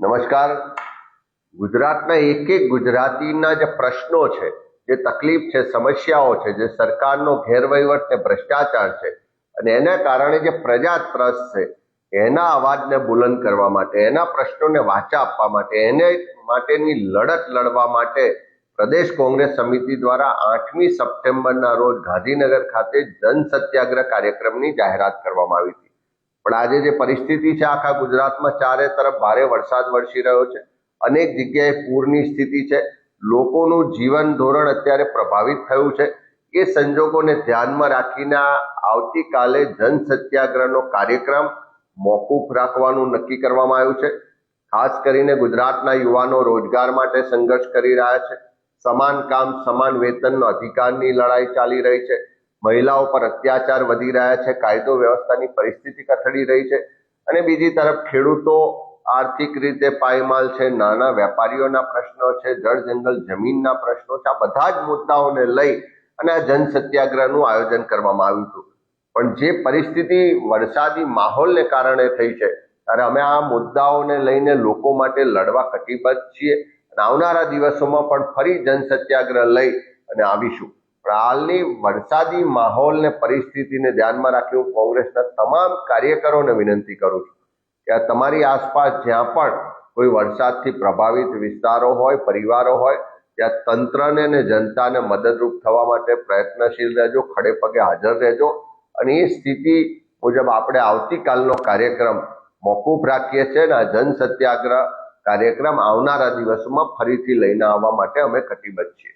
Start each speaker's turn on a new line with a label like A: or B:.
A: નમસ્કાર. ગુજરાતના એક એક ગુજરાતીના જે પ્રશ્નો છે, જે તકલીફ છે, સમસ્યાઓ છે, જે સરકારનો ગેરવહીવટ ને ભ્રષ્ટાચાર છે અને એના કારણે જે પ્રજા ત્રસ્ત છે, એના અવાજને બુલંદ કરવા માટે, એના પ્રશ્નોને વાચા આપવા માટે, એને માટેની લડત લડવા માટે પ્રદેશ કોંગ્રેસ સમિતિ દ્વારા 8મી સપ્ટેમ્બરના રોજ ગાંધીનગર ખાતે જન સત્યાગ્રહ કાર્યક્રમની જાહેરાત કરવામાં આવી હતી. પણ આજે જે પરિસ્થિતિ છે, આખા ગુજરાતમાં ચારે તરફ ભારે વરસાદ વરસી રહ્યો છે, અનેક જગ્યાએ પૂરની સ્થિતિ છે, લોકોનું જીવન ધોરણ અત્યારે પ્રભાવિત થયું છે. એ સંજોગોને ધ્યાનમાં રાખીને આવતીકાલે જન સત્યાગ્રહનો કાર્યક્રમ મોકૂફ રાખવાનું નક્કી કરવામાં આવ્યું છે. ખાસ કરીને ગુજરાતના યુવાનો રોજગાર માટે સંઘર્ષ કરી રહ્યા છે, સમાન કામ સમાન વેતનનો અધિકારની લડાઈ ચાલી રહી છે, મહિલાઓ પર અત્યાચાર વધી રહ્યા છે, કાયદો વ્યવસ્થાની પરિસ્થિતિ કથળી રહી છે અને બીજી તરફ ખેડૂતો આર્થિક રીતે પાયમાલ છે, નાના વેપારીઓના પ્રશ્નો છે, જળ જંગલ જમીનના પ્રશ્નો છે. આ બધા જ મુદ્દાઓને લઈ અને આ જન સત્યાગ્રહનું આયોજન કરવામાં આવ્યું હતું. પણ જે પરિસ્થિતિ વરસાદી માહોલને કારણે થઈ છે, ત્યારે અમે આ મુદ્દાઓને લઈને લોકો માટે લડવા કટિબદ્ધ છીએ અને આવનારા દિવસોમાં પણ ફરી જન સત્યાગ્રહ લઈ અને આવીશું. પણ હાલની વરસાદી માહોલને પરિસ્થિતિને ધ્યાનમાં રાખી હું કોંગ્રેસના તમામ કાર્યકરોને વિનંતી કરું છું કે તમારી આસપાસ જ્યાં પણ કોઈ વરસાદથી પ્રભાવિત વિસ્તારો હોય, પરિવારો હોય, ત્યાં તંત્રને અને જનતાને મદદરૂપ થવા માટે પ્રયત્નશીલ રહેજો, ખડે પગે હાજર રહેજો અને એ સ્થિતિ મુજબ આપણે આવતીકાલનો કાર્યક્રમ મોકૂફ રાખીએ છીએ અને આ જન સત્યાગ્રહ કાર્યક્રમ આવનારા દિવસોમાં ફરીથી લઈને આવવા માટે અમે કટિબદ્ધ છીએ.